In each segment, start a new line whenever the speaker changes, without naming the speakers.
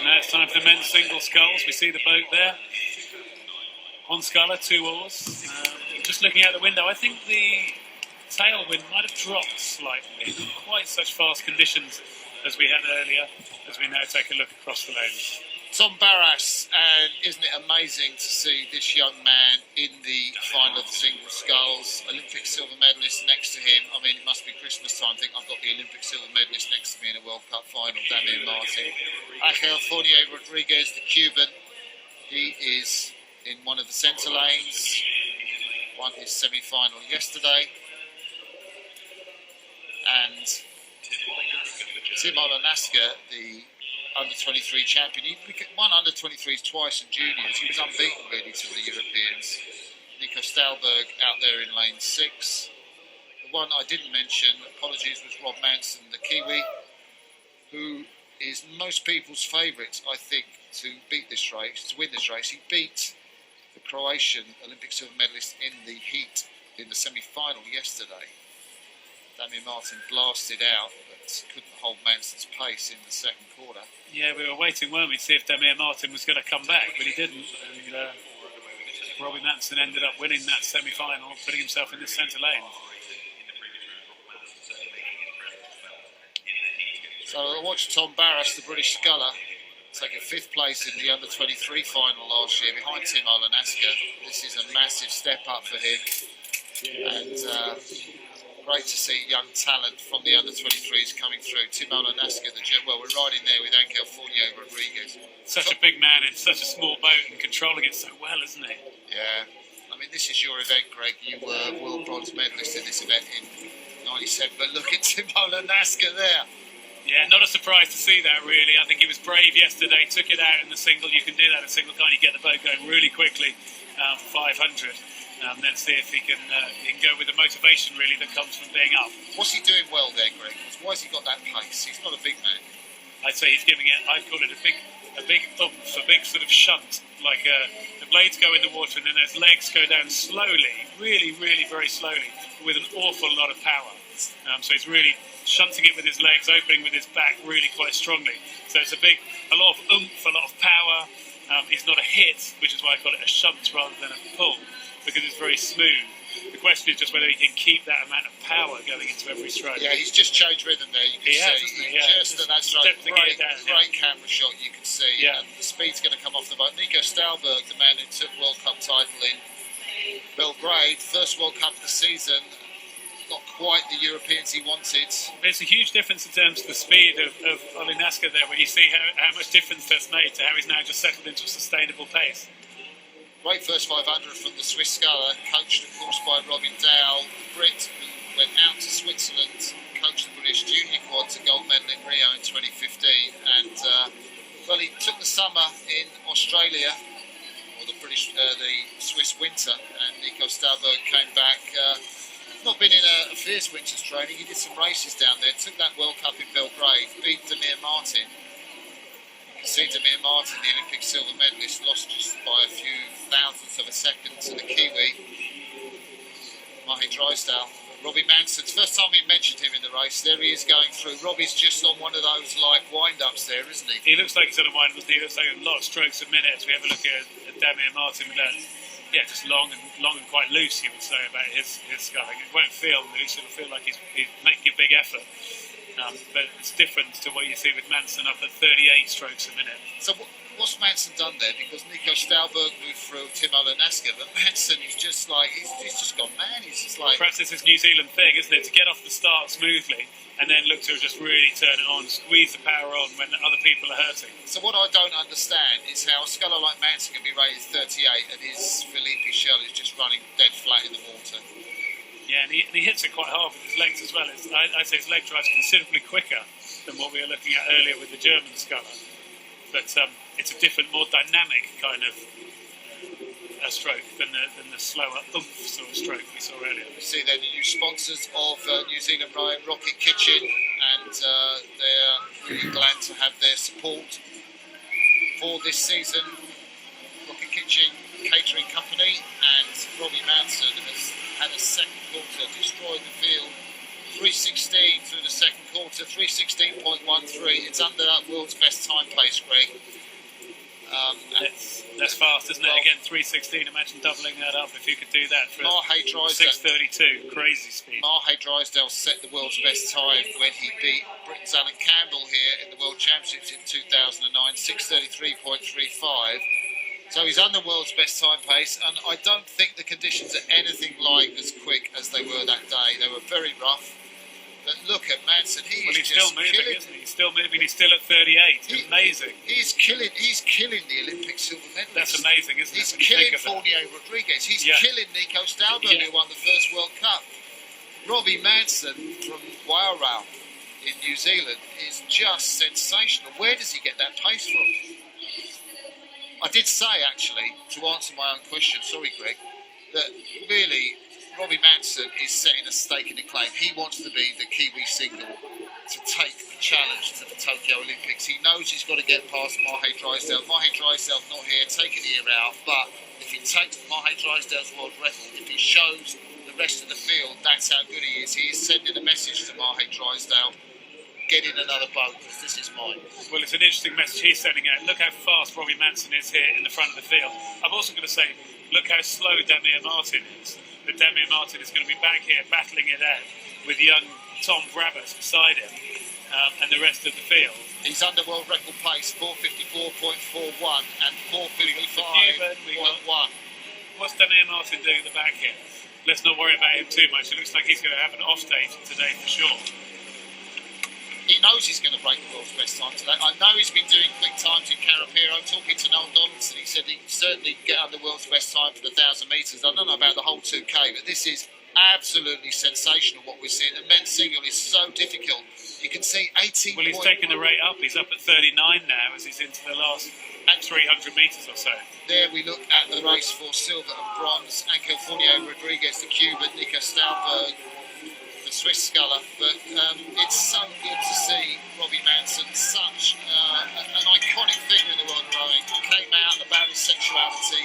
now it's time for the men's single sculls. We see the boat there. One sculler, 2 oars. Just looking out the window, I think the tailwind might have dropped slightly. Not quite such fast conditions as we had earlier, as we now take a look across the lens.
Tom Barras, and isn't it amazing to see this young man in the final of the single sculls? Olympic silver medalist next to him. I mean, it must be Christmas time. I think I've got the Olympic silver medalist next to me in a World Cup final, Damian Martin. Angel Fournier Rodriguez, the Cuban, he is in one of the centre lanes. Won his semi-final yesterday. And Tim Olanaska, the under-23 champion. He won under-23s twice in juniors. He was unbeaten really to the Europeans. Nico Stalberg out there in lane 6. The one I didn't mention, apologies, was Rob Manson, the Kiwi, who is most people's favourite, I think, to beat this race, to win this race. He beat the Croatian Olympic silver medalist in the heat in the semi-final yesterday. Damian Martin blasted out, but couldn't hold Manson's pace in the second quarter.
Yeah, we were waiting, weren't we, to see if Damian Martin was going to come back, but he didn't. And Robbie Manson ended up winning that semi-final, putting himself in the centre lane.
So I watched Tom Barras, the British sculler, take a 5th place in the under-23 final last year behind Tim Olanaska. This is a massive step up for him. And great to see young talent from the under-23s coming through. Tim Olanaska, well, we're riding there with Angel Fournier Rodriguez.
Such a big man in such a small boat and controlling it so well, isn't he?
Yeah. I mean, this is your event, Greg. You were world bronze medalist in this event in '97, but look at Tim Olanaska there.
Yeah, not a surprise to see that, really. I think he was brave yesterday, took it out in the single. You can do that in single, can't you? Get the boat going really quickly for 500. Then see if he can go with the motivation, really, that comes from being up.
What's he doing well there, Greg? Why has he got that pace? He's not a big man.
I'd say he's giving it, I'd call it a big oomph, a big sort of shunt. Like the blades go in the water and then those legs go down slowly, really, really very slowly, with an awful lot of power. So he's really shunting it with his legs, opening with his back really quite strongly. So it's a lot of oomph, a lot of power. It's not a hit, which is why I call it a shunt rather than a pull, because it's very smooth. The question is just whether he can keep that amount of power going into every stroke.
Yeah, he's just changed rhythm there. You can see.
Hasn't he? Yeah,
just at that stroke, great camera shot, you can see.
Yeah.
And the speed's going to come off the boat. Nico Stalberg, the man who took World Cup title in Belgrade, first World Cup of the season, not quite the Europeans he wanted.
There's a huge difference in terms of the speed of Olanaska there, when you see how much difference that's made to how he's now just settled into a sustainable pace.
Great first 500 from the Swiss sculler, coached of course by Robin Dow, the Brit who went out to Switzerland, coached the British junior quad to gold medal in Rio in 2015, and well, he took the summer in Australia, or the Swiss winter, and Nico Stalberg came back. Not been in a fierce winter's training. He did some races down there, took that World Cup in Belgrade, beat Damian Martin. You can see Damian Martin, the Olympic silver medalist, lost just by a few thousandths of a second to the Kiwi, Mahi Drysdale. Robbie Manson's first time we mentioned him in the race. There he is going through. Robbie's just on one of those like wind-ups there, isn't he?
He looks like he's on a wind-up. He looks like a lot of strokes a minute. As we have a look at Damian Martin with that. Yeah, just long and quite loose, you would say, about his sculling. It won't feel loose, it'll feel like he's making a big effort. But it's different to what you see with Manson up at 38 strokes a minute.
So what's Manson done there? Because Nico Stalberg moved through Tim Olanaska, but Manson is just like, he's just gone mad. He's just like...
Perhaps it's his New Zealand thing, isn't it? To get off the start smoothly and then look to just really turn it on, squeeze the power on when other people are hurting.
So what I don't understand is how a sculler like Manson can be rated 38 and his Felipe shell is just running dead flat in the water.
Yeah, and he hits it quite hard with his legs as well. I'd say his leg drive's considerably quicker than what we were looking at earlier with the German sculler. But it's a different, more dynamic kind of stroke than the slower oomph sort of stroke we saw earlier.
You see, they're the new sponsors of New Zealand Rowing, Rocket Kitchen, and they're really glad to have their support for this season. Rocket Kitchen Catering Company, and Robbie Manson has had a second quarter, destroyed the field. 3:16 through the second quarter, 3:16.13. It's under that world's best time pace, Greg.
3:16. Imagine doubling that up if you could do that for
Mahe Drysdale.
6:32. Crazy speed.
Mahe Drysdale set the world's best time when he beat Britain's Alan Campbell here in the World Championships in 2009, 6:33.35. So he's on the world's best time pace, and I don't think the conditions are anything like as quick as they were that day. They were very rough. But look at Manson,
He's still moving, isn't he? He's still moving, he's still at 38. Amazing.
He's killing the Olympic silver medalist.
That's amazing, isn't it?
He's killing Fournier Rodriguez. He's killing Nico Stauberg, who won the first World Cup. Robbie Manson from Wairau in New Zealand is just sensational. Where does he get that pace from? I did say, actually, to answer my own question, sorry Greg, that really Robbie Manson is setting a stake in the claim. He wants to be the Kiwi single to take the challenge to the Tokyo Olympics. He knows he's got to get past Mahe Drysdale. Mahe Drysdale's not here, taking the ear out, but if he takes Mahe Drysdale's world record, if he shows the rest of the field that's how good he is sending a message to Mahe Drysdale, get in another boat, because this is mine.
Well, it's an interesting message he's sending out. Look how fast Robbie Manson is here in the front of the field. I'm also going to say, look how slow Damir Martin is. That Damir Martin is going to be back here battling it out with young Tom Brabus beside him and the rest of the field.
He's under world record pace, 4:54.41 and 4:55.1.
What's Damir Martin doing at the back here? Let's not worry about him too much. It looks like he's going to have an off day today for sure.
He knows he's going to break the world's best time today. I know he's been doing quick times in Carapiro. Talking to Noel Donaldson, he said he'd certainly get under world's best time for the 1,000 metres. I don't know about the whole 2K, but this is absolutely sensational what we're seeing. The men's single is so difficult. You can see 18.
Well, he's taken the rate up. He's up at 39 now as he's into the last 300 metres or so.
There we look at the race for silver and bronze. Angel Fournier Rodriguez, the Cuban, Nico Stauberg, the Swiss sculler, but it's so good to see Robbie Manson, such an iconic figure in the world of rowing. Came out about his sexuality,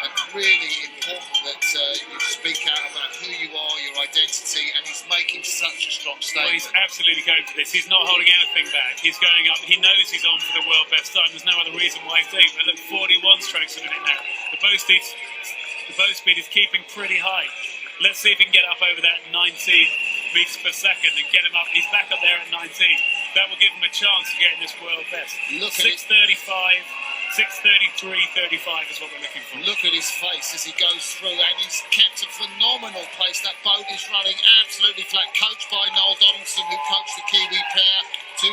and really important that you speak out about who you are, your identity, and he's making such a strong statement.
Well, he's absolutely going for this. He's not holding anything back. He's going up. He knows he's on for the world best time. There's no other reason why he's doing it. But look, 41 strokes a minute now. The bow speed is keeping pretty high. Let's see if he can get up over that 19 metres per second and get him up. He's back up there at 19. That will give him a chance to get in this world best.
Look
6:35, 6:33.35 is what we're looking for.
Look at his face as he goes through, and he's kept a phenomenal pace. That boat is running absolutely flat. Coached by Noel Donaldson, who coached the Kiwi pair to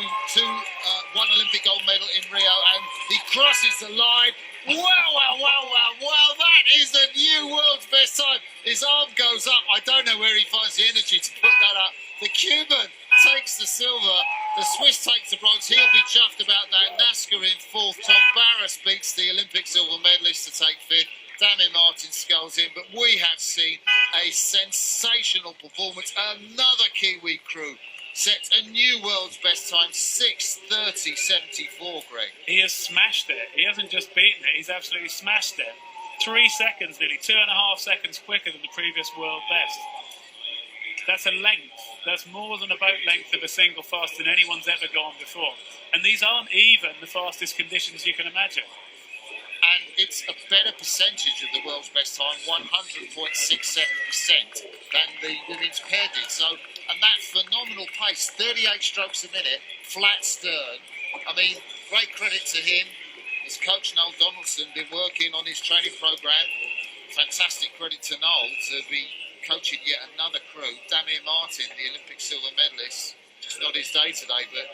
one Olympic gold medal in Rio, and he crosses the line. Wow, that is the new world's best time. His arm goes up. I don't know where he finds the energy to put that up. The Cuban takes the silver. The Swiss takes the bronze. He'll be chuffed about that. Nasca in fourth. Tom Barras beats the Olympic silver medalist to take fifth. Damir Martin sculls in. But we have seen a sensational performance. Another Kiwi crew sets a new world's best time, 6:30.74, Greg.
He has smashed it. He hasn't just beaten it, he's absolutely smashed it. 3 seconds nearly, 2.5 seconds quicker than the previous world best. That's a length. That's more than a boat length of a single faster than anyone's ever gone before. And these aren't even the fastest conditions you can imagine.
And it's a better percentage of the world's best time, 100.67%, than the women's pair did. So, and that phenomenal pace, 38 strokes a minute, flat stern. I mean, great credit to him. His coach, Noel Donaldson, been working on his training programme. Fantastic credit to Noel to be coaching yet another crew. Damir Martin, the Olympic silver medalist, it's not his day today, but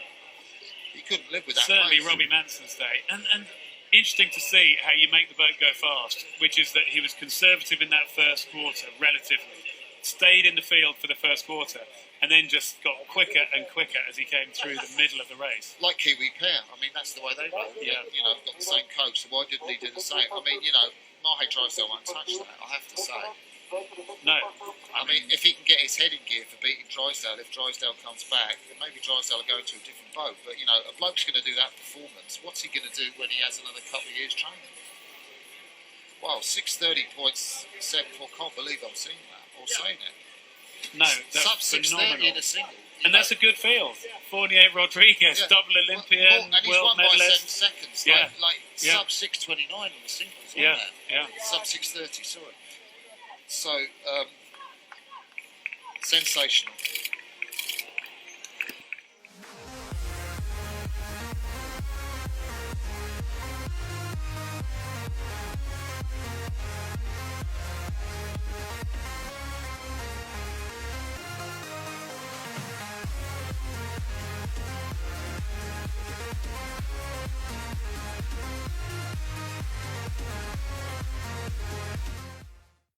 he couldn't live with that.
Certainly Robbie Manson's day. And interesting to see how you make the boat go fast, which is that he was conservative in that first quarter, relatively. Stayed in the field for the first quarter, and then just got quicker and quicker as he came through the middle of the race.
Like Kiwi pair. I mean, that's the way they roll.
Yeah.
You know, got the same coach, so why didn't he do the same? I mean, you know, Mahe Drysdale won't touch that, I have to say.
No.
I mean, if he can get his head in gear for beating Drysdale, if Drysdale comes back, maybe Drysdale will go into a different boat. But, you know, a bloke's going to do that performance. What's he going to do when he has another couple of years training? Wow, 6:30.74. Can't believe I'm seeing that or saying it.
No, that's
sub 6:30 in a single.
And that's a good field. Fournier Rodriguez, double Olympian,
and he's
world
won by 7
medalist.
seconds.
Yeah.
Like
Yeah.
Sub 6:29 on the singles.
Yeah,
That.
yeah.
Sub 6:30. Sorry. So sensational.